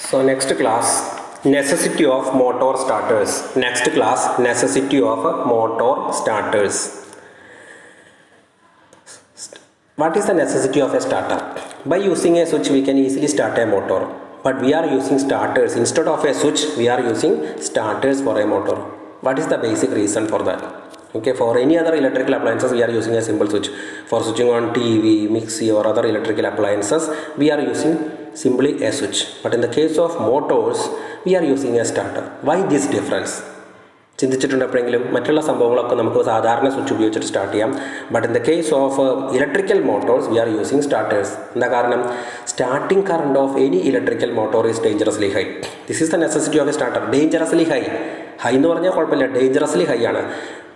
So next class, necessity of motor starters. Next class, necessity of motor starters. What is the necessity of a starter? By using a switch we can easily start a motor, but we are using starters instead of a switch. We are using starters for a motor. What is the basic reason for that? Okay, for any other electrical appliances we are using a simple switch. For switching on TV, mixie or other electrical appliances we are using simply a switch, but in the case of motors we are using a starter. Why this difference? ചിന്തിച്ചിട്ടുണ്ട് എപ്പോഴെങ്കിലും? മറ്റുള്ള സംഭവങ്ങളൊക്കെ നമുക്ക് സാധാരണ switch ഉപയോഗിച്ചിട്ട് start ചെയ്യാം, but in the case of electrical motors we are using starters. എന്താ കാരണം? Starting current of any electrical motor is dangerously high. This is the necessity of a starter. Dangerously high. High എന്ന് പറഞ്ഞാൽ കുഴപ്പമില്ല, dangerously high ആണ്.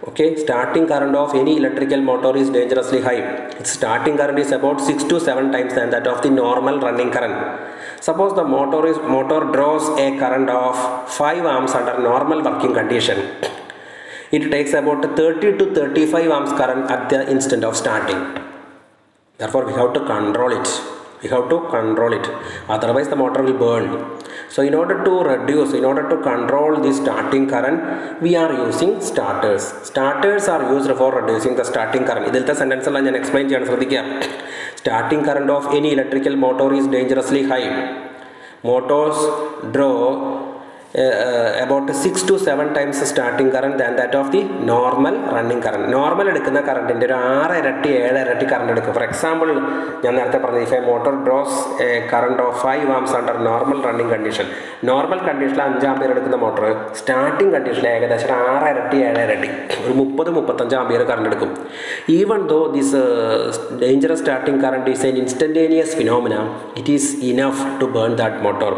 Okay, starting current of any electrical motor is dangerously high. Its starting current is about 6 to 7 times than that of the normal running current. Suppose the motor draws a current of 5 amps under normal working condition. It takes about 30 to 35 amps current at the instant of starting. Therefore, we have to control it. Otherwise the motor will burn. So in order to control the starting current, we are using starters. Starters are used for reducing the starting current. ഇതിലത്തെ sentence എല്ലാം ഞാൻ explain ചെയ്യാൻ ശ്രദ്ധിക്കുക. Starting current of any electrical motor is dangerously high. Motors draw about 6 to 7 times starting current than that of the normal running current. Normal എടുക്കുന്ന കറണ്ടിൻ്റെ ഒരു 6 ഇരട്ടി 7 ഇരട്ടി current എടുക്കും. ഫോർ എക്സാമ്പിൾ ഞാൻ നേരത്തെ പറഞ്ഞത്, if A motor draws A current of 5 amps under normal running condition, normal കണ്ടീഷനിൽ 5 ampere എടുക്കുന്ന മോട്ടോർ സ്റ്റാർട്ടിംഗ് കണ്ടീഷനിൽ ഏകദേശം 6 ഇരട്ടി 7 ഇരട്ടി ഒരു 30-35 ആംപിയർ കറണ്ട് എടുക്കും. Even though this dangerous starting current is an instantaneous phenomena, it is enough to burn that motor.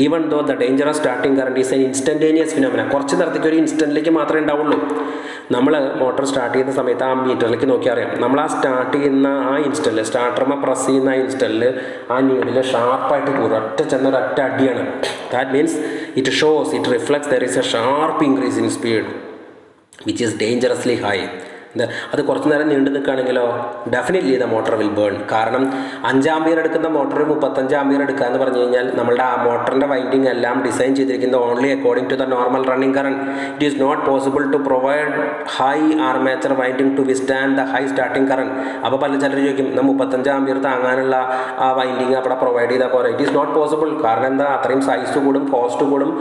Even though the dangerous starting current is an instantaneous phenomena. കുറച്ച് നേരത്തേക്ക് ഒരു ഇൻസ്റ്റൻറ്റിലേക്ക് മാത്രമേ ഉണ്ടാവുള്ളൂ. നമ്മൾ മോട്ടോർ സ്റ്റാർട്ട് ചെയ്യുന്ന സമയത്ത് ആ മീറ്ററിലേക്ക് നോക്കി അറിയാം, നമ്മൾ ആ സ്റ്റാർട്ട് ചെയ്യുന്ന ആ ഇൻസ്റ്റലിൽ, സ്റ്റാർട്ടർമ പ്രസ് ചെയ്യുന്ന ആ ഇൻസ്റ്റലിൽ ആ നീഡിൽ ഷാർപ്പായിട്ട് ഒരൊറ്റ ചെന്നൊരൊറ്റ അടിയാണ്. That means it reflects there is a sharp increase in speed which is dangerously high. അത് കുറച്ച് നേരം നീണ്ടു നിൽക്കുകയാണെങ്കിലോ definitely the motor will burn. കാരണം 5 ആംപിയർ എടുക്കുന്ന മോട്ടർ 35 ആംപിയർ എടുക്കുക എന്ന് പറഞ്ഞു കഴിഞ്ഞാൽ നമ്മളുടെ ആ മോട്ടറിൻ്റെ വൈൻഡിങ് എല്ലാം ഡിസൈൻ ചെയ്തിരിക്കുന്നത് only according to the normal running current. It is not possible to provide high armature winding to withstand the high starting current. അപ്പോൾ ചിലർ ചോദിക്കും, 35 ആംപിയർ താങ്ങാനുള്ള ആ വൈൻഡിങ് അവിടെ പ്രൊവൈഡ് ചെയ്താൽ പോരെ. It is not possible. കാരണം എന്താ? അത്രയും സൈസ് കൂടും, കോസ്റ്റ് കൂടും,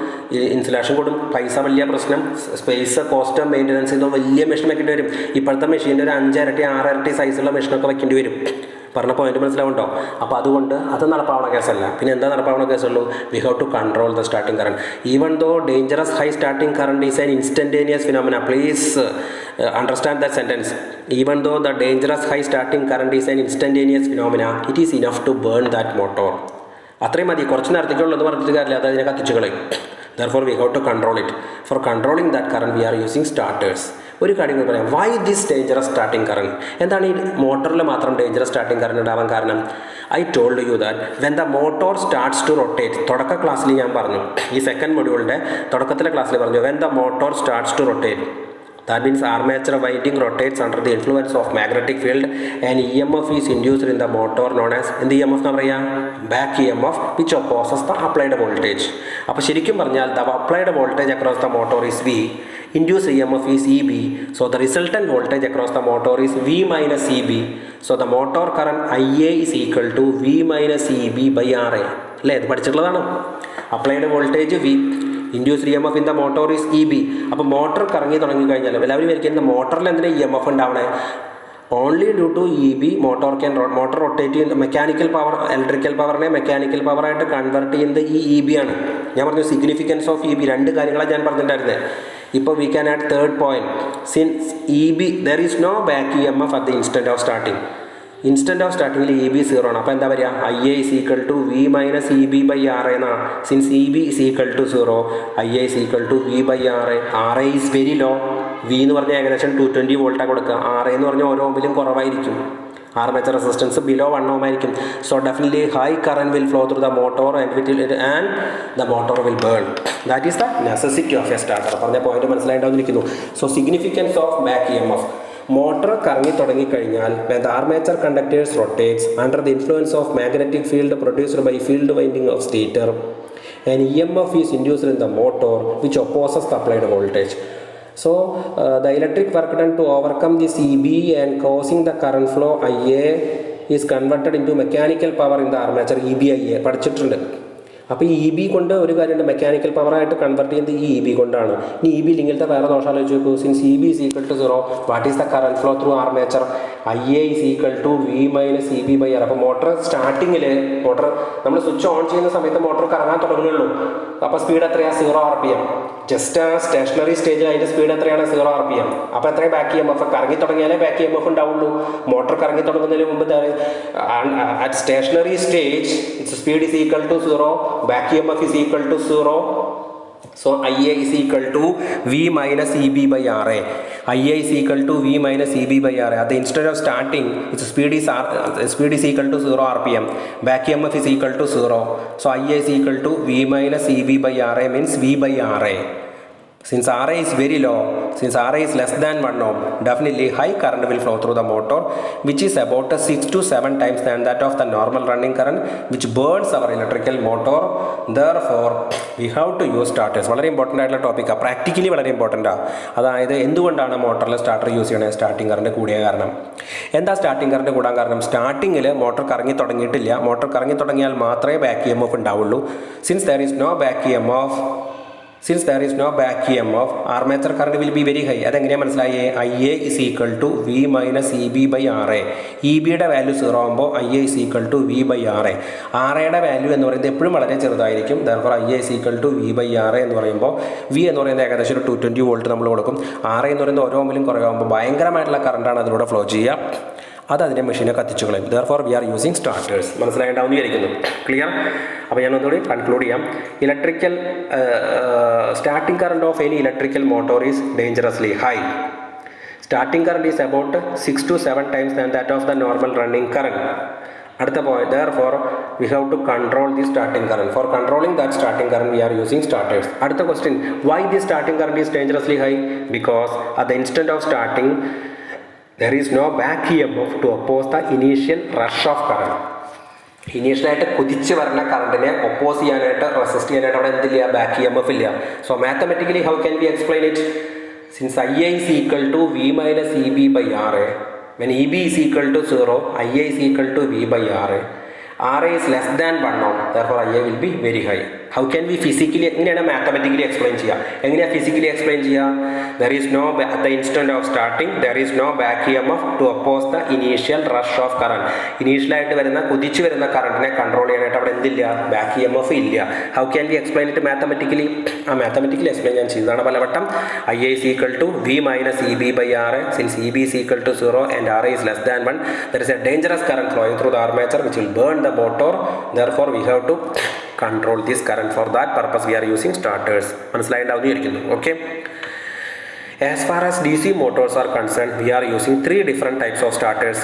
ഇൻസുലേഷൻ കൂടും, പൈസ വലിയ പ്രശ്നം, സ്പേസ് കോസ്റ്റ് മെയിൻ്റനൻസ് ചെയ്തോ വലിയ മെഷീൻ വെക്കേണ്ടി വരും. ഇപ്പോഴത്തെ മെഷീൻ്റെ ഒരു 5 ഇരട്ടി 6 ഇരട്ടി സൈസുള്ള മെഷീനൊക്കെ വെക്കേണ്ടി വരും. പറഞ്ഞ പോയിന്റ് മനസ്സിലാവുണ്ടോ? അപ്പോൾ അതുകൊണ്ട് അത് നടപ്പാവുന്ന കേസല്ല. പിന്നെ എന്താ നടപ്പാവുന്ന കേസുള്ളൂ? We have to control the starting current. Even though dangerous high starting current is an instantaneous phenomena. Please understand that sentence. Even though the dangerous high starting current is an instantaneous phenomena, it is enough to burn that motor. അത്രയും മതി. കുറച്ച് നേരത്തേക്കുള്ളതെന്ന് പറഞ്ഞിട്ട് കാര്യമില്ല, അത് അതിനെ കത്തിച്ചു കളയും. Therefore we have to control it. For controlling that current we are using starters. ഒരു കാര്യം കൂടി പറയാം. Why this dangerous starting current? എന്താണ് ഈ മോട്ടറിൽ മാത്രം ഡേഞ്ചറസ് സ്റ്റാർട്ടിംഗ് കറണ്ട് ഉണ്ടാവാൻ കാരണം? I told you that when the motor starts to rotate, തുടക്ക ക്ലാസ്സിൽ ഞാൻ പറഞ്ഞു, ഈ സെക്കൻഡ് മൊഡ്യൂളിൻ്റെ തുടക്കത്തിലെ ക്ലാസ്സിൽ പറഞ്ഞു, when the motor starts to rotate, that means armature winding rotates under the influence of magnetic field and EMF is induced in the motor known as എന്ത് EMF എന്ന് പറയാം? back EMF which opposes the applied voltage. അപ്പോൾ ശരിക്കും പറഞ്ഞാൽ the applied voltage across the motor is V, induced EMF is EB, so the resultant voltage across the motor is V minus EB, so the motor current IA is equal to V minus EB by RA. അല്ലേ? ഇത് പഠിച്ചിട്ടുള്ളതാണ്. Applied voltage V, induced EMF in the motor is EB. അപ്പോൾ motor കറങ്ങി തുടങ്ങിക്കഴിഞ്ഞാൽ എല്ലാവരും വിചാരിക്കുന്നത് മോട്ടറിൽ എന്തിനാ EMF ഉണ്ടാവണേ? Only due to EB motor rotate ചെയ്യുന്ന മെക്കാനിക്കൽ പവർ, ഇലക്ട്രിക്കൽ പവറിനെ മെക്കാനിക്കൽ പവറായിട്ട് കൺവേർട്ട് ചെയ്യുന്നത് ഈ EB ആണ്. ഞാൻ പറഞ്ഞു സിഗ്നിഫിക്കൻസ് ഓഫ് EB, 2 കാര്യങ്ങളാണ് ഞാൻ പറഞ്ഞിട്ടുണ്ടായിരുന്നത്. ഇപ്പോൾ we can add third point. Since EB there is no back EMF at the instant of starting. Instant of സ്റ്റാർട്ടിങ്ങിൽ EB 0 ആണ്. അപ്പോൾ എന്താ പറയുക? IA is equal to V minus EB by RA എന്നാണ്. Since EB is equal to 0, IA is equal to V by RA. RA is very low. V എന്ന് പറഞ്ഞാൽ ഏകദേശം 220 വോൾട്ടാണ് കൊടുക്കുക. RA എന്ന് പറഞ്ഞാൽ ഓരോ ഓമിലും കുറവായിരിക്കും. ആർമേച്ചർ റെസിസ്റ്റൻസ് ബിലോ 1 ohm ആയിരിക്കും. So definitely high current will flow through the motor and the motor will burn. That is the necessity of a starter. പറഞ്ഞ പോയിന്റ് മനസ്സിലായിട്ടുണ്ടാവുന്നിരിക്കുന്നു. So significance of back EMF. മോട്ടോർ കറങ്ങി തുടങ്ങിക്കഴിഞ്ഞാൽ when the armature conductors rotates under the influence of magnetic field produced by field winding of stator an EMF is induced in the motor which opposes the applied voltage. So the electric work done to overcome this EB and causing the current flow IA is converted into mechanical power in the armature EBIA പഠിച്ചിട്ടുണ്ട്. അപ്പോൾ ഈ E B കൊണ്ട് ഒരു കാര്യമുണ്ട്, mechanical പവറായിട്ട് convert ചെയ്യുന്നത് ഈ E B കൊണ്ടാണ്. ഇനി ഇ ബി ഇങ്ങനത്തെ വേറെ ദോഷം ആലോചിച്ച് നോക്കൂ. Since E B is equal to 0, what is the current flow through armature? I A is equal to V minus E B by R. അപ്പോൾ മോട്ടർ സ്റ്റാർട്ടിങ്ങിൽ നമ്മൾ സ്വിച്ച് ഓൺ ചെയ്യുന്ന സമയത്ത് മോട്ടർ കറങ്ങാൻ തുടങ്ങുകയുള്ളൂ. അപ്പോൾ സ്പീഡ് എത്രയാണ്? 0 RPM. ജസ്റ്റ് ആ stationery സ്റ്റേജിൽ അതിൻ്റെ സ്പീഡ് എത്രയാണ്? 0 RPM. അപ്പോൾ എത്രയും ബാക്ക് EMF? കറങ്ങി തുടങ്ങിയാലേ ബാക്ക് EMF ഉണ്ടാവുള്ളൂ. മോട്ടർ കറങ്ങി തുടങ്ങുന്നതിന് മുമ്പ് at stationary stage its speed is equal to 0, back EMF is equal to 0. So IA is equal to V minus EB by RA. IA is equal to V minus EB by RA. At the instant of starting, its speed is equal to 0 RPM. Back EMF is equal to 0. So IA is equal to V minus EB by RA means V by RA. Since RA is very low, since RA is less than 1 ohm, definitely high current will flow through the motor, which is about 6 to 7 times than that of the normal running current, which burns our electrical motor. Therefore, we have to use starters. വളരെ important ആയിട്ടുള്ള ടോപ്പിക്കാണ്, practically വളരെ ഇമ്പോർട്ടൻ്റാണ്. അതായത് എന്തുകൊണ്ടാണ് മോട്ടറിൽ starter use ചെയ്യണത്? Starting current കൂടിയ കാരണം. എന്താ സ്റ്റാർട്ടിംഗ് കറണ്ട് കൂടാൻ കാരണം? സ്റ്റാർട്ടിങ്ങിൽ മോട്ടർ കറങ്ങി തുടങ്ങിയിട്ടില്ല. മോട്ടർ കറങ്ങി തുടങ്ങിയാൽ മാത്രമേ ബാക്ക് EMF ഉണ്ടാവുള്ളൂ. Since there is no back EMF, armature current will be very high. അതെങ്ങനെയാണ് മനസ്സിലായേ? IA is equal to V minus EB by RA. EBയുടെ വാല്യൂ 0 ആകുമ്പോൾ IA is equal to V by RA. RAയുടെ value എന്ന് പറയുന്നത് എപ്പോഴും വളരെ ചെറുതായിരിക്കും. therefore IA is equal to V by RA എന്ന് പറയുമ്പോൾ V എന്ന് പറയുന്നത് ഏകദേശം ഒരു 220 വോൾട്ട് നമ്മൾ കൊടുക്കും. RA എന്ന് പറയുന്നത് ഓരോ ഓമിലും കുറയാകുമ്പോൾ ഭയങ്കരമായിട്ടുള്ള കറണ്ടാണ് അതിലൂടെ ഫ്ലോ ചെയ്യുക. അത് അതിൻ്റെ മെഷീനെ കത്തിച്ചു കളയും. therefore we are using starters. മനസ്സിലായിട്ടുണ്ടാവും വിചാരിക്കുന്നു. ക്ലിയർ? അപ്പോൾ ഞാൻ ഒന്നുകൂടി കൺക്ലൂഡ് ചെയ്യാം. Electrical starting current of any electrical motor is dangerously high. Starting current is about 6 to 7 times than that of the normal running current. അടുത്ത point, therefore we have to control the starting current. For controlling that starting current we are using starters. അടുത്ത question, why the starting current is dangerously high? Because at the instant of starting there is no back EMF to oppose the initial rush of current. ഇനീഷ്യലായിട്ട് കുതിച്ച് വരുന്ന കറണ്ടിനെ oppose ചെയ്യാനായിട്ട്, resist ചെയ്യാനായിട്ട് അവിടെ എന്തില്ല? Back EMF ഇല്ല. So mathematically how can we explain it? Since IA is equal to V minus EB by RA, when EB is equal to 0, IA is equal to V by RA. RA is less than 1 ohm, therefore IA will be very high. How can we physically, എങ്ങനെയാണ് mathematically explain ചെയ്യുക? എങ്ങനെയാണ് physically explain ചെയ്യുക? There is no, at the instant of starting, there is no back EMF to oppose the initial rush of current. ഇനീഷ്യലായിട്ട് വരുന്ന കുതിച്ചു വരുന്ന കറണ്ടിനെ control ചെയ്യാനായിട്ട് അവിടെ എന്തില്ല? ബാക്ക് EMF ഇല്ല. How can we explain it mathematically? Mathematically explain ഞാൻ ചെയ്തതാണ് പലവട്ടം. IA is equal to V minus EB by RA. Since EB is equal to 0 and RA is less than 1, there is a dangerous current flowing through the armature which will burn the motor. Therefore we have to control this current. For that purpose we are using starters. മനസ്സിലായിട്ടുണ്ടാവുന്നതായിരിക്കുന്നു. Okay. As far as DC motors are concerned, we are using 3 different types of starters: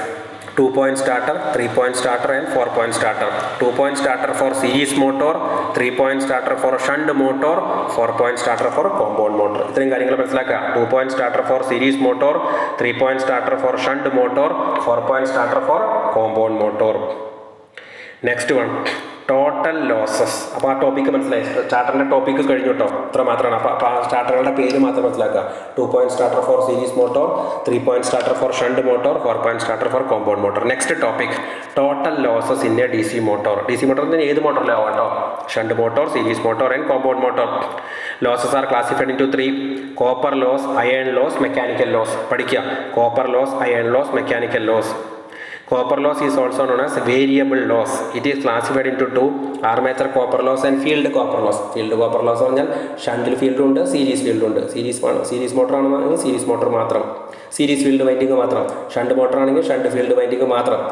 2-point starter, 3-point starter and 4-point starter. 2-point starter for series motor, 3-point starter for shunt motor, 4-point starter for compound motor. ഇത്രയും കാര്യങ്ങൾ മനസ്സിലാക്കുക. 2-point starter for series motor, 3-point starter for shunt motor, 4-point starter for compound motor. Next one, total losses. അപ്പോൾ ആ topic മനസ്സിലായി. സ്റ്റാർട്ടറിൻ്റെ topic കഴിഞ്ഞു കേട്ടോ. ഇത്ര മാത്രമാണ്. അപ്പോൾ ആ സ്റ്റാർട്ടറുകളുടെ പേര് മാത്രം മനസ്സിലാക്കുക. 2-point starter for series motor, 3-point starter for shunt motor, 4-point starter for compound motor. Next topic, total losses in a DC motor. DC മോട്ടോറിന് ഏത് മോട്ടറിലാവും കേട്ടോ? Shunt motor, series motor and compound motor. Losses are classified into 3: copper loss, iron loss, mechanical loss. പഠിക്കുക. Copper loss, iron loss, mechanical loss. Copper loss is also known as variable loss. It is classified into 2: armature copper loss and field copper loss. Field copper loss പറഞ്ഞാൽ ഷണ്ടിൽ field ഉണ്ട്, series field ഉണ്ട്. Series motor ആണെങ്കിൽ series motor മാത്രം, series field winding മാത്രം. Shunt motor ആണെങ്കിൽ shunt field winding മാത്രം.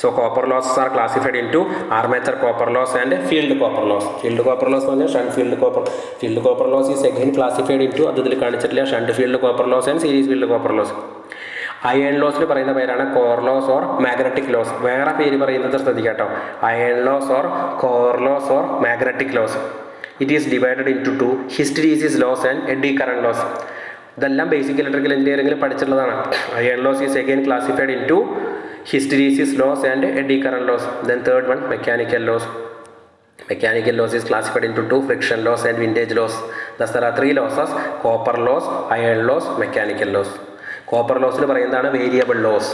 So copper losses are classified into armature copper loss and field copper loss. Field copper loss എന്ന് പറഞ്ഞാൽ shunt field copper. Field copper loss is again classified into, അത് ഇതിൽ കാണിച്ചിട്ടില്ല, shunt field copper loss and series field copper loss. Iron ലോസിന് പറയുന്ന പേരാണ് core loss or magnetic loss. വേറെ പേര് പറയുന്നത് ശ്രദ്ധിക്കാം കേട്ടോ. Iron loss or core loss or magnetic loss. It is divided into 2: hysteresis loss and eddy current loss. ഇതെല്ലാം basic electrical എഞ്ചിനീയറിംഗിൽ പഠിച്ചിട്ടുള്ളതാണ്. Iron loss is again classified into hysteresis loss and eddy current loss. Then third one, mechanical loss. Mechanical loss is classified into two: friction loss and windage loss. Thus there are three losses: copper loss, iron loss, mechanical loss. Copper loss പറയുന്നതാണ് variable loss.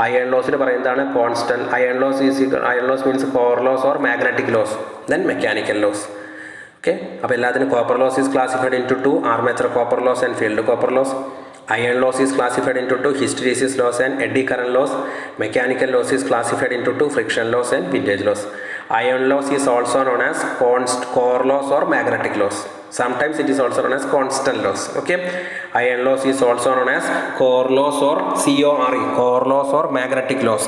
Iron loss പറയുന്നതാണ് constant. Iron loss means core loss or magnetic loss. Then mechanical loss. Okay, അപ്പോൾ എല്ലാത്തിനും copper loss is classified into two: armature copper loss and field copper loss. Iron loss is classified into two: hysteresis loss and eddy current loss. Mechanical loss is classified into two: friction loss and windage loss. Iron loss is also known as core loss or magnetic loss. Sometimes it is also known as constant loss. Okay, iron loss is also known as core loss or core loss or magnetic loss.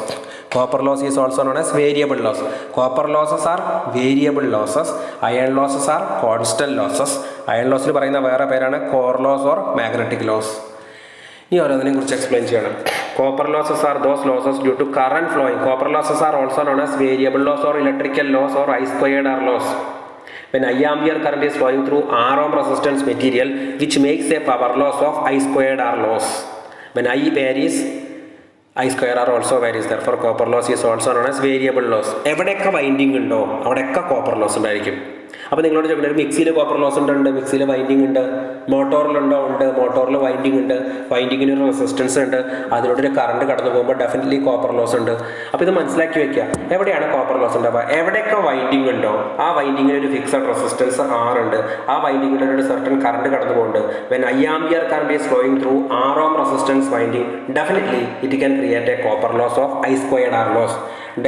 Copper loss is also known as variable loss. Copper losses are variable losses. Iron losses are constant losses. Iron loss പറയുന്ന വേറെ പേരാണ് core loss or magnetic loss. ഇനി ഓരോന്നിനെ കുറിച്ച് explain ചെയ്യണം. Copper losses are those losses due to current flowing. Copper losses are also known as variable loss or electrical loss or I squared R loss. When I ampere current is flowing through R ohm resistance material, which makes a power loss of I squared R loss. When I varies, I square R also varies. Therefore, copper loss is also known as variable loss. എവിടെയൊക്കെ winding ഉണ്ടോ അവിടെയൊക്കെ copper loss ഉണ്ടായിരിക്കും. അപ്പോൾ നിങ്ങളോട് ചോദിക്കുന്നത് മിക്സിയിൽ copper loss ഉണ്ട്, മിക്സിയിൽ വൈൻഡിങ് ഉണ്ട്, മോട്ടോറിലുണ്ടോ ഉണ്ട്, മോട്ടോറിൽ വൈൻഡിങ് ഉണ്ട്, വൈൻഡിങ്ങിന് ഒരു റെസിസ്റ്റൻസ് ഉണ്ട്, അതിലൂടെ കറണ്ട് കടന്നു പോകുമ്പോൾ ഡെഫിനറ്റ്ലി കോപ്പർ ലോസ് ഉണ്ട്. അപ്പോൾ ഇത് മനസ്സിലാക്കി വെക്കുക. എവിടെയാണ് കോപ്പർ ലോസ് ഉണ്ടാവുക? എവിടെയൊക്കെ വൈൻഡിങ് ഉണ്ടോ ആ വൈൻഡിങ്ങിന് ഒരു ഫിക്സഡ് റെസിസ്റ്റൻസ് R ഉണ്ട്, ആ വൈൻഡിങ്ങിൻ്റെ ഒരു സർട്ടൻ കറണ്ട് കടന്നു പോകുന്നുണ്ട്. When I ampere current is flowing through R ohm resistance winding, definitely it can create a copper loss of I squared R loss.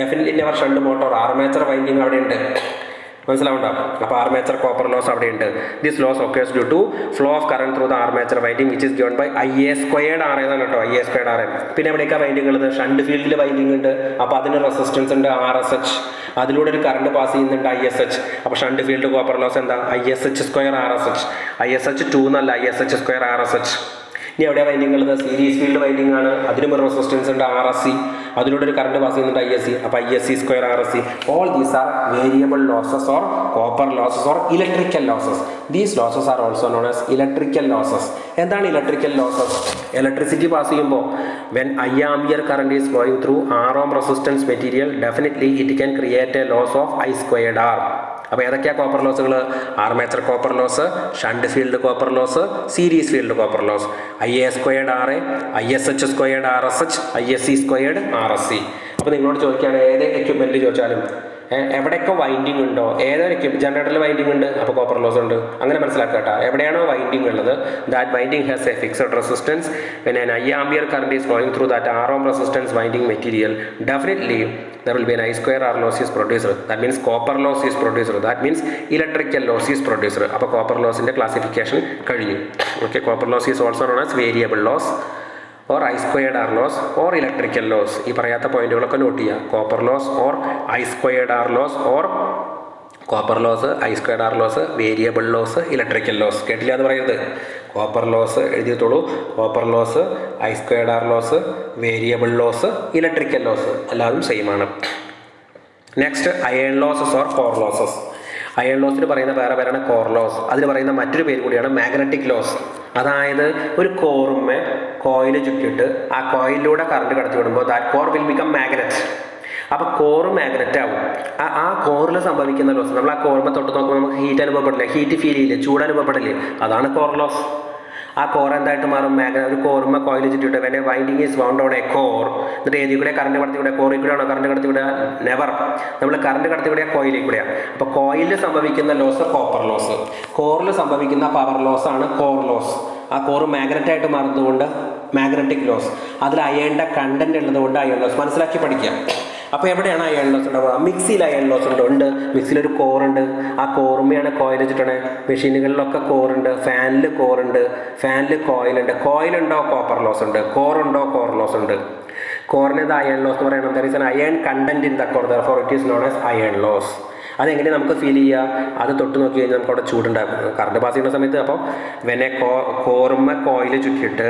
Definitely in our shunt motor armature winding അവിടെ ഉണ്ട്, മനസ്സിലാവുണ്ടാവും. അപ്പോൾ armature copper loss അവിടെ ഉണ്ട്. This loss occurs due to flow of current through the armature winding which is given by IA squared R എന്നാണ് കേട്ടോ, IA squared R. പിന്നെ എവിടെയൊക്കെ winding ഉള്ളത്? ഷണ്ട് ഫീൽഡിൽ വൈൻഡിങ് ഉണ്ട്, അപ്പോൾ അതിന് റെസിസ്റ്റൻസ് ഉണ്ട് RSH, അതിലൂടെ ഒരു കറണ്ട് പാസ് ചെയ്യുന്നുണ്ട് ISH. അപ്പോൾ ഷണ്ട് ഫീൽഡ് കോപ്പർ ലോസ് എന്താ? ISH square RSH. ISH 2 എന്നല്ല, ISH സ്ക്വയർ RSH. ഇനി എവിടെ വൈൻഡിങ് ഉള്ളത്? സീരീസ് ഫീൽഡ് വൈൻഡിങ് ആണ്, അതിനും ഒരു റെസിസ്റ്റൻസ് ഉണ്ട് RSC, അതിലൂടെ ഒരു കറണ്ട് പാസ് ചെയ്യുന്നുണ്ട് ISC, അപ്പോൾ ISC square RSC. All these are variable losses or copper losses or electrical losses. These losses are also known as electrical losses. എന്താണ് ഇലക്ട്രിക്കൽ ലോസസ്? ഇലക്ട്രിസിറ്റി പാസ് ചെയ്യുമ്പോൾ when I ampere current is flowing through R ohm resistance material, definitely it can create a loss of I squared R. അപ്പോൾ ഏതൊക്കെയാണ് copper ലോസുകൾ? Armature copper loss, shunt field copper loss, series field copper loss, IA squared RA, ISH squared RSH, ISC squared RSC. അപ്പോൾ നിങ്ങളോട് ചോദിക്കുകയാണ് ഏത് equipment ചോദിച്ചാലും എവിടെയൊക്കെ winding ഉണ്ടോ, ഏതൊരു ജനറേറ്ററിൽ വൈൻഡിങ് ഉണ്ട്, അപ്പോൾ കോപ്പർ ലോസ് ഉണ്ട്. അങ്ങനെ മനസ്സിലാക്കട്ടോ. എവിടെയാണോ വൈൻഡിങ് ഉള്ളത്, that winding has A fixed resistance. When an I ampere current is flowing through that R ohm resistance winding material, definitely there will be an I square R loss is produced. That means copper loss is produced. That means electrical loss is produced. അപ്പോൾ copper ലോസിൻ്റെ classification കഴിഞ്ഞു. Okay, copper loss is also known as variable loss or I squared R loss or electrical loss. ഈ പറയാത്ത പോയിന്റുകളൊക്കെ note ചെയ്യുക. Copper loss or I squared R loss or copper loss, I squared R loss, variable loss, electrical loss. കേട്ടില്ല എന്ന് പറയരുത്. Copper loss എഴുതിയിട്ടുള്ളൂ. Copper loss, I squared R loss, variable loss, electrical loss എല്ലാതും same ആണ്. Next iron losses or core losses. Iron ലോസിന് പറയുന്ന വേറെ പേരാണ് കോർ ലോസ്. അതിന് പറയുന്ന മറ്റൊരു പേര് കൂടിയാണ് മാഗ്നറ്റിക് ലോസ്. അതായത് ഒരു കോറുമ്മേ കോയിൽ ചുറ്റിയിട്ട് ആ കോയിലൂടെ കറണ്ട് കടത്തി വിടുമ്പോൾ that core will become magnet. അപ്പോൾ കോറ് മാഗ്നറ്റ് ആവും. ആ കോറിൽ സംഭവിക്കുന്ന ലോസ്, നമ്മൾ ആ കോറുമ്മ തൊട്ട് നോക്കുമ്പോൾ നമുക്ക് ഹീറ്റ് അനുഭവപ്പെടില്ല, ഹീറ്റ് ഫീൽ ചെയ്യില്ല, ചൂട് അനുഭവപ്പെടില്ലേ, അതാണ് കോർ ലോസ്. ആ കോർ എന്തായിട്ട് മാറും? ഒരു കോറുമ്മ കോയിൽ ചുറ്റിയിട്ട് when a winding is wound on a core, എന്നിട്ട് ഏതിൽ കൂടെ കറണ്ട് കടത്തി വിടുക? കോറിൽ കൂടെയാണോ കറണ്ട് കടത്തി വിടുക? നെവർ. നമ്മൾ കറണ്ട് കടത്തി വിടുക കോയിലിൽ കൂടെയാണ്. അപ്പോൾ കോയിലിൽ സംഭവിക്കുന്ന ലോസ് കോപ്പർ ലോസ്, കോറിൽ സംഭവിക്കുന്ന പവർ ലോസ് ആണ് കോർ ലോസ്. ആ കോറ് മാഗ്നറ്റായിട്ട് മാറുന്നതുകൊണ്ട് മാഗ്നറ്റിക് ലോസ്. അതിൽ അയണിൻ്റെ കണ്ടന്റ് ഉള്ളതുകൊണ്ട് അയൺ ലോസ്. മനസ്സിലാക്കി പഠിക്കുക. അപ്പോൾ എവിടെയാണ് അയൺ ലോസ് ഉണ്ടാവുക? മിക്സിയിൽ അയൺ ലോസ് ഉണ്ട്. മിക്സിയിലൊരു കോറുണ്ട്, ആ കോറുമ്മയാണ് കോയിൽ വെച്ചിട്ടാണ്. മെഷീനുകളിലൊക്കെ കോറുണ്ട്, ഫാനിൽ കോറുണ്ട്, ഫാനിൽ കോയിലുണ്ട്. കോയിലുണ്ടോ കോപ്പർ ലോസ് ഉണ്ട്, കോറുണ്ടോ കോർ ലോസ് ഉണ്ട്. കോറിന് ഇത് അയൺ ലോസ് എന്ന് പറയണം. There is an iron content in the core, therefore it is known as iron loss. അതെങ്ങനെ നമുക്ക് ഫീൽ ചെയ്യുക? അത് തൊട്ട് നോക്കി കഴിഞ്ഞാൽ നമുക്ക് അവിടെ ചൂടുണ്ടാകും കറണ്ട് പാസ് ചെയ്യുന്ന സമയത്ത്. അപ്പോൾ വെനെ കോറുമ്മ കോയിൽ ചുറ്റിയിട്ട്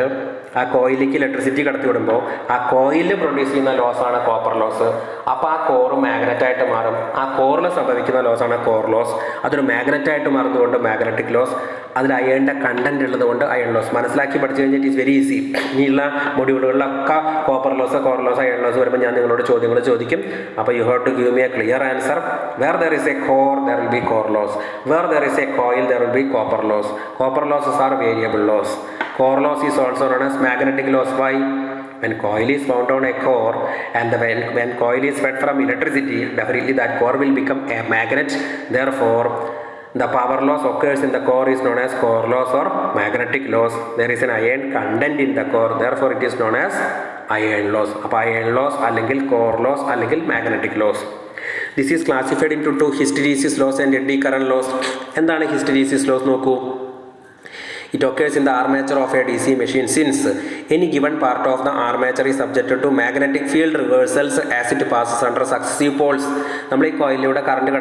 ആ കോയിലേക്ക് ഇലക്ട്രിസിറ്റി കടത്തി വിടുമ്പോൾ ആ കോയിൽ പ്രൊഡ്യൂസ് ചെയ്യുന്ന ലോസാണ് കോപ്പർ ലോസ്. അപ്പോൾ ആ കോറ് മാഗ്നറ്റായിട്ട് മാറും. ആ കോറിൽ സംഭവിക്കുന്ന ലോസാണ് കോർ ലോസ്. അതൊരു മാഗ്നറ്റായിട്ട് മാറുന്നതുകൊണ്ട് മാഗ്നറ്റിക് ലോസ്. അതിൽ അയണിൻ്റെ കണ്ടന്റ് ഉള്ളതുകൊണ്ട് അയൺ ലോസ്. മനസ്സിലാക്കി പഠിച്ചു കഴിഞ്ഞാൽ ഇറ്റ് ഈസ് വെരി ഈസി. ഇനിയുള്ള മൊഡ്യൂളുകളിലൊക്കെ copper loss, core loss, iron loss വരുമ്പോൾ ഞാൻ നിങ്ങളോട് ചോദ്യങ്ങൾ ചോദിക്കും. അപ്പോൾ you have to give me a clear answer. Where there is a core there will be core loss. Where there is a coil there will be copper loss. Copper losses are variable loss. Core loss is also known as magnetic loss. Why? When coil is wound on a core and when coil is fed from electricity, definitely that core will become a magnet. Therefore, the power loss occurs in the core is known as core loss or magnetic loss. There is an iron content in the core. Therefore, it is known as iron loss. അപ്പോൾ iron loss അല്ലെങ്കിൽ core loss അല്ലെങ്കിൽ magnetic loss. This is classified into two: hysteresis loss and eddy current loss. എന്താണ് hysteresis loss നോക്കൂ. It occurs in the armature of a DC machine since any given part of the armature is subjected to magnetic field reversals as it passes under successive poles. നമ്മൾ ഈ കോയിലിലൂടെ current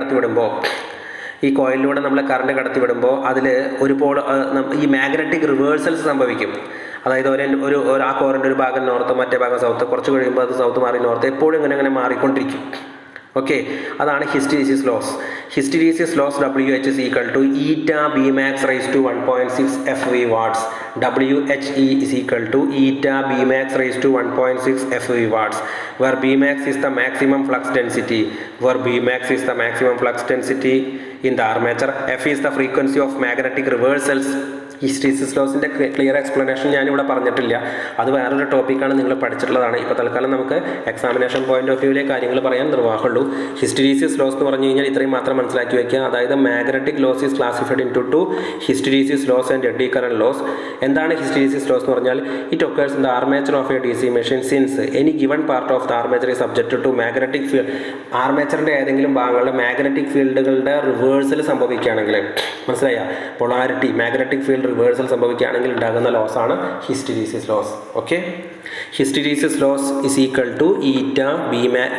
കടത്തി വിടുമ്പോൾ അതിൽ ഒരു Paul ഈ magnetic reversals സംഭവിക്കും. അതായത് ആ കോറിൻ്റെ ഒരു ഭാഗം നോർത്ത്, മറ്റേ ഭാഗം സൗത്ത്, കുറച്ച് കഴിയുമ്പോൾ അത് സൗത്ത് മാറി നോർത്ത്, എപ്പോഴും ഇങ്ങനെ മാറിക്കൊണ്ടിരിക്കും. ഓക്കെ, അതാണ് hysteresis loss. Hysteresis loss WH is equal to eta Bmax raised to 1.6 FV watts. WHE is equal to eta Bmax raised to 1.6 FV watts, where Bmax is the maximum flux density. In the armature, F is the frequency of magnetic reversals. Hysteresis ലോസിൻ്റെ clear explanation ഞാനിവിടെ പറഞ്ഞിട്ടില്ല. അത് വേറൊരു ടോപ്പിക്കാണ്, നിങ്ങൾ പഠിച്ചിട്ടുള്ളതാണ്. ഇപ്പോൾ തൽക്കാലം നമുക്ക് എക്സാമിനേഷൻ പോയിന്റ് ഓഫ് വ്യൂവിലെ കാര്യങ്ങൾ പറയാൻ നിർവാഹമുള്ളൂ. ഹിസ്റ്റെരീസിസ് ലോസ് എന്ന് പറഞ്ഞു കഴിഞ്ഞാൽ ഇത്രയും മാത്രം മനസ്സിലാക്കി വയ്ക്കുക. അതായത് magnetic loss is classified into hysteresis loss and eddy current loss. എന്താണ് ഹിസ്റ്റെരീസിസ് ലോസ് എന്ന് പറഞ്ഞാൽ? It occurs in the armature of a DC machine since any given part of the armature is subjected to magnetic field. ആർമേച്ചറിൻ്റെ ഏതെങ്കിലും ഭാഗങ്ങളുടെ magnetic ഫീൽഡുകളുടെ reversal സംഭവിക്കുകയാണെങ്കിൽ, മനസ്സിലായ, polarity magnetic field reversal സംഭവിക്കുകയാണെങ്കിൽ ഉണ്ടാകുന്ന ലോസാണ് hysteresis loss. Okay, hysteresis loss is equal to eta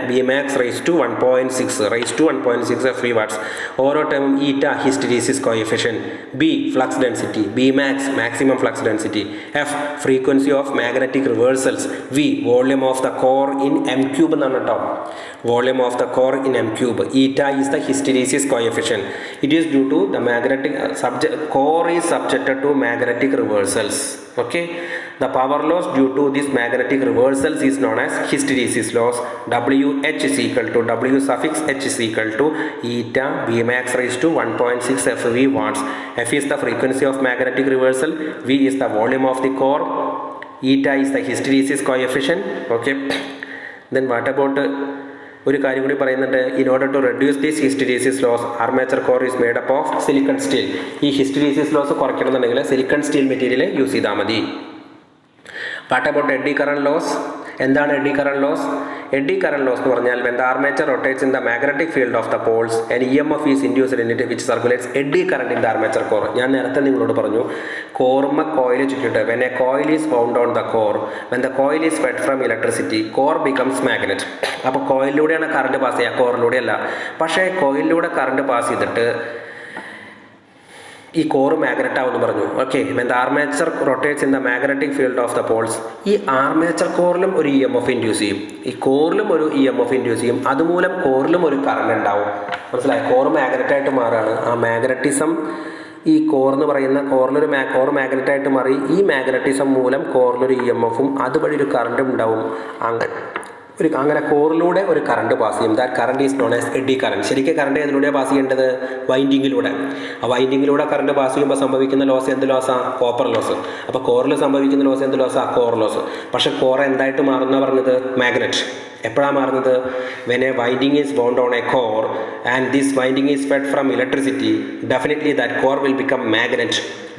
Bmax raise to 1.6 FV watts. ഓരോ ടൈമും eta hysteresis coefficient, B flux density, Bmax maximum flux density, F frequency of magnetic reversals, V volume of the core in M³ എന്നാണ് കേട്ടോ. Volume of the core in M³. Eta is the hysteresis coefficient. It is due to the magnetic core is subjected to magnetic reversals. Okay, the power loss due to this magnetic reversals is known as hysteresis loss. WH is equal to W(H) is equal to eta Bmax raised to 1.6 FV watts. F is the frequency of magnetic reversal. V is the volume of the core. Eta is the hysteresis coefficient. Okay, then what about ഒരു കാര്യം കൂടി പറയുന്നുണ്ട്. In order to reduce this hysteresis loss, armature core is made up of silicon steel. ഈ hysteresis loss കുറയ്ക്കണമെന്നുണ്ടെങ്കിൽ silicon steel material use ചെയ്താൽ മതി. What about eddy current loss? എന്താണ് eddy current loss? Eddy current loss എന്ന് പറഞ്ഞാൽ when the armature rotates in the magnetic field of the poles an EMF is induced in it which circulates eddy current in the armature core. ഞാൻ നേരത്തെ നിങ്ങളോട് പറഞ്ഞു, കോർമ coil ചുറ്റിട്ട് when a coil is wound on the core, when the coil is fed from electricity, core becomes magnet. അപ്പോൾ കോയിലൂടെയാണ് current pass ചെയ്യുക, കോറിലൂടെ അല്ല. പക്ഷേ കോയിലൂടെ കറണ്ട് പാസ് ചെയ്തിട്ട് ഈ കോറ് മാഗ്നറ്റ് ആവുമെന്ന് പറഞ്ഞു. Okay, when the armature rotates in the magnetic field of the poles, ഈ armature കോറിലും ഒരു EMF ഇൻഡ്യൂസ് ചെയ്യും, ഈ കോറിലും ഒരു EMF ഇൻഡ്യൂസ് ചെയ്യും. അതുമൂലം കോറിലും ഒരു കറണ്ട് ഉണ്ടാവും. മനസ്സിലായി? കോറ് മാഗ്നറ്റായിട്ട് മാറുകയാണ്. ആ മാഗ്നറ്റിസം ഈ കോർ എന്ന് പറയുന്ന കോർ മാഗ്നറ്റായിട്ട് മാറി. ഈ മാഗ്നറ്റിസം മൂലം കോറിലൊരു EMFും അതുവഴി ഒരു കറണ്ടും ഉണ്ടാവും. അങ്ങനെ കോറിലൂടെ ഒരു കറണ്ട് പാസ് ചെയ്യും. That current is known as AD current. ശരിക്കും കറണ്ട് ഏതിലൂടെയാണ് പാസ് ചെയ്യേണ്ടത്? വൈൻഡിങ്ങിലൂടെ. ആ വൈൻഡിങ്ങിലൂടെ കറണ്ട് പാസ് ചെയ്യുമ്പോൾ സംഭവിക്കുന്ന ലോസ് എന്ത് ലോസാണ്? Copper loss. അപ്പോൾ കോറിൽ സംഭവിക്കുന്ന ലോസ് എന്ത് ലോസാണ്? Core loss. പക്ഷേ കോർ എന്തായിട്ട് മാറുന്ന പറഞ്ഞത്? മാഗ്നറ്റ്. എപ്പോഴാണ് മാറുന്നത്? when a winding is wound on a core and this winding is fed from electricity, definitely that core will become magnet.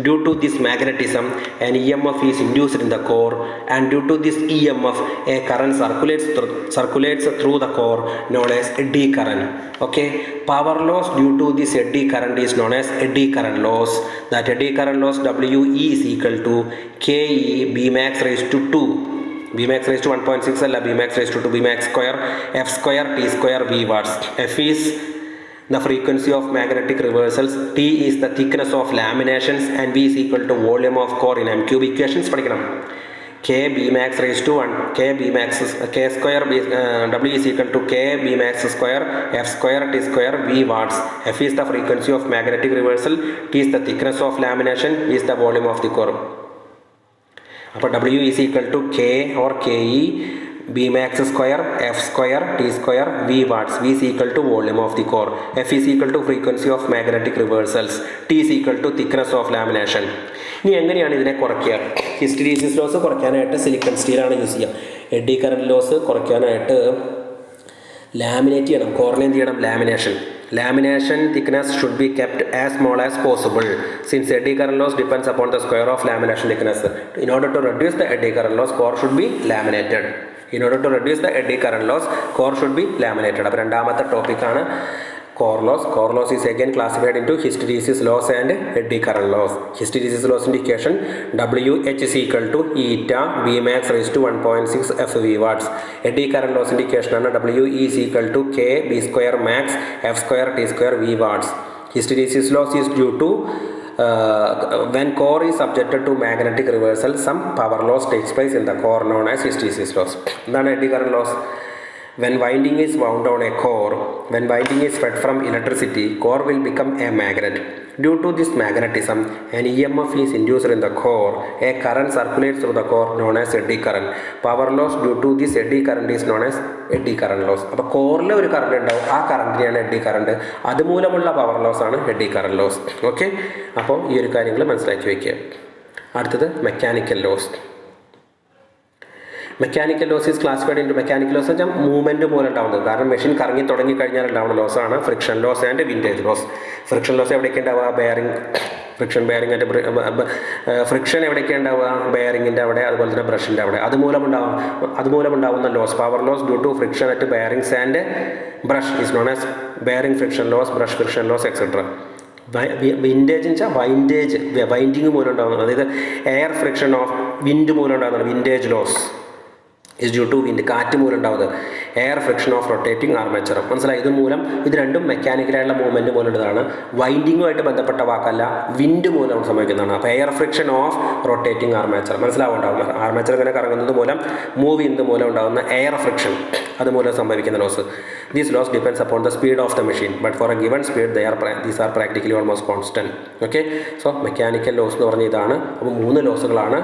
Due to this magnetism, an EMF is induced in the core, and due to this EMF, a current circulates through the core, known as eddy current. Okay, power loss due to this eddy current is known as eddy current loss. That eddy current loss WE is equal to KE Bmax raised to 2. Bmax raised to 1.6 അല്ല, Bmax raised to 2, Bmax square F square T square V watts. F is the frequency of magnetic reversals, T is the thickness of laminations, and V is equal to volume of core in M³ equations പഠിക്കണം. K B max raised to 1, K B max, K square B, W is equal to K B max square F square T square V watts. F is the frequency of magnetic reversal, T is the thickness of lamination, V is the volume of the core. അപ്പോൾ W is equal to K or KE B max square F square T square V watts. V is equal to volume of the core. F is equal to frequency of magnetic reversals. T is equal to thickness of lamination. ഇനി എങ്ങനെയാണ് ഇതിനെ കുറയ്ക്കുക? ഹിസ്റ്റെരീസിസ് loss കുറയ്ക്കാനായിട്ട് silicon സ്റ്റീലാണ് use ചെയ്യുക. Eddy current loss കുറയ്ക്കാനായിട്ട് laminate ചെയ്യണം. കോറിനെ എന്ത് ചെയ്യണം? Lamination. Lamination thickness should be kept as small as possible since eddy current loss depends upon the square of lamination thickness. In order to reduce the eddy current loss, core should be laminated. In order to reduce the eddy current loss, core should be laminated. അപ്പോൾ രണ്ടാമത്തെ ടോപ്പിക്കാണ് core loss. Core loss is again classified into hysteresis loss and eddy current loss. Hysteresis loss indication WH is equal to eta B max raised to 1.6 FV watts. Eddy current loss indication ആണ് WE is equal to K B square max F square T square V watts. Hysteresis loss is due to when core is subjected to magnetic reversal, some power loss takes place in the core known as hysteresis loss. എന്താണ് eddy current loss? When winding is wound on a core, when winding is fed from electricity, core will become a magnet. Due to this magnetism, an EMF is induced in the core. A current circulates through the core known as eddy current. Power loss due to this eddy current is known as eddy current loss. അപ്പോൾ കോറിൽ ഒരു current ഉണ്ടാവും, ആ കറണ്ടിനെയാണ് eddy current. അതുമൂലമുള്ള power loss ആണ് eddy current loss. Okay, അപ്പോൾ ഈ ഒരു കാര്യങ്ങൾ മനസ്സിലാക്കി വയ്ക്കുക. അടുത്തത് mechanical loss. Mechanical loss is classified into mechanical loss വെച്ചാൽ മൂവ്മെൻറ്റ് മൂലം ഉണ്ടാവുന്നത്. കാരണം മെഷീൻ കറങ്ങി തുടങ്ങി കഴിഞ്ഞാൽ ഉണ്ടാവുന്ന ലോസാണ് friction loss and windage loss. Friction loss എവിടെയൊക്കെ ഉണ്ടാവുക? ബെയറിംഗ്, ഫ്രിക്ഷൻ ബെയറിംഗ് ആയിട്ട് ഫ്രിക്ഷൻ എവിടെയൊക്കെ ഉണ്ടാവുക? ബെയറിങ്ങിൻ്റെ അവിടെ, അതുപോലെ തന്നെ ബ്രഷിൻ്റെ അവിടെ. അതുമൂലം ഉണ്ടാവുന്ന loss, power loss due to friction at bearings and brush is known as bearing friction loss, brush friction loss etcetera. Windage എന്ന് വെച്ചാൽ വൈൻഡിങ് മൂലം ഉണ്ടാകുന്നത്, അതായത് എയർ ഫ്രിക്ഷൻ ഓഫ് വിൻഡ് മൂലം ഉണ്ടാകുന്നത് windage loss is due to wind, കാറ്റ് മൂലം ഉണ്ടാവുന്നത്. Air friction of rotating armature. മനസ്സിലായി? ഇത് രണ്ടും മെക്കാനിക്കലായിട്ടുള്ള മൂവ്മെൻറ്റ് മൂലമുള്ളതാണ്. വൈൻഡിങ്ങുമായിട്ട് ബന്ധപ്പെട്ട വാക്കല്ല, വിൻഡ് മൂലം സംഭവിക്കുന്നതാണ്. അപ്പോൾ air friction of rotating armature മനസ്സിലാവുണ്ടാവുക. ആർമേച്ചർ ഇങ്ങനെ കറങ്ങുന്നത് മൂലം, മൂവ് ചെയ്യുന്നത് മൂലം ഉണ്ടാകുന്ന എയർ ഫ്രിക്ഷൻ, അതുമൂലം സംഭവിക്കുന്ന loss. These loss depends upon the speed of the machine, but for a given speed these are practically almost constant. Okay, so mechanical loss എന്ന് പറഞ്ഞ ഇതാണ്. അപ്പോൾ 3 ലോസുകളാണ്,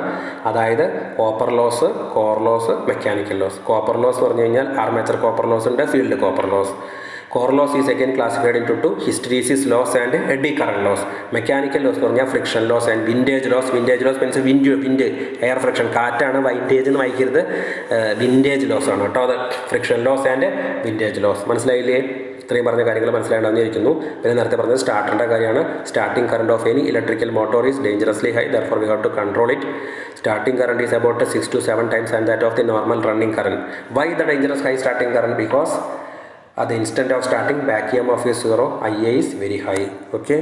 അതായത് copper loss, core loss, mechanical loss. Copper loss പറഞ്ഞു കഴിഞ്ഞാൽ armature copper loss ഉണ്ട്, field copper loss. Core loss is again classified into 2 hysteresis loss and eddy current loss. Mechanical loss എന്ന് പറഞ്ഞാൽ friction loss and windage loss. Windage loss means wind air friction, കാറ്റാണ്. Windage എന്ന് വായിക്കരുത്, windage loss ആണ് കേട്ടോ. അത് friction loss and windage loss. മനസ്സിലായില്ലേ? ഇത്രയും പറഞ്ഞ കാര്യങ്ങൾ മനസ്സിലായിട്ടുണ്ടായിരിക്കുന്നു. പിന്നെ നേരത്തെ പറഞ്ഞത് സ്റ്റാർട്ടറിൻ്റെ കാര്യമാണ്. Starting current of any electrical motor is dangerously high, therefore we have to control it. Starting current is about 6 to 7 times and that of the normal running current. Why the dangerous high starting current? Because at the instant of starting, back EMF is 0, IA is very high. Okay.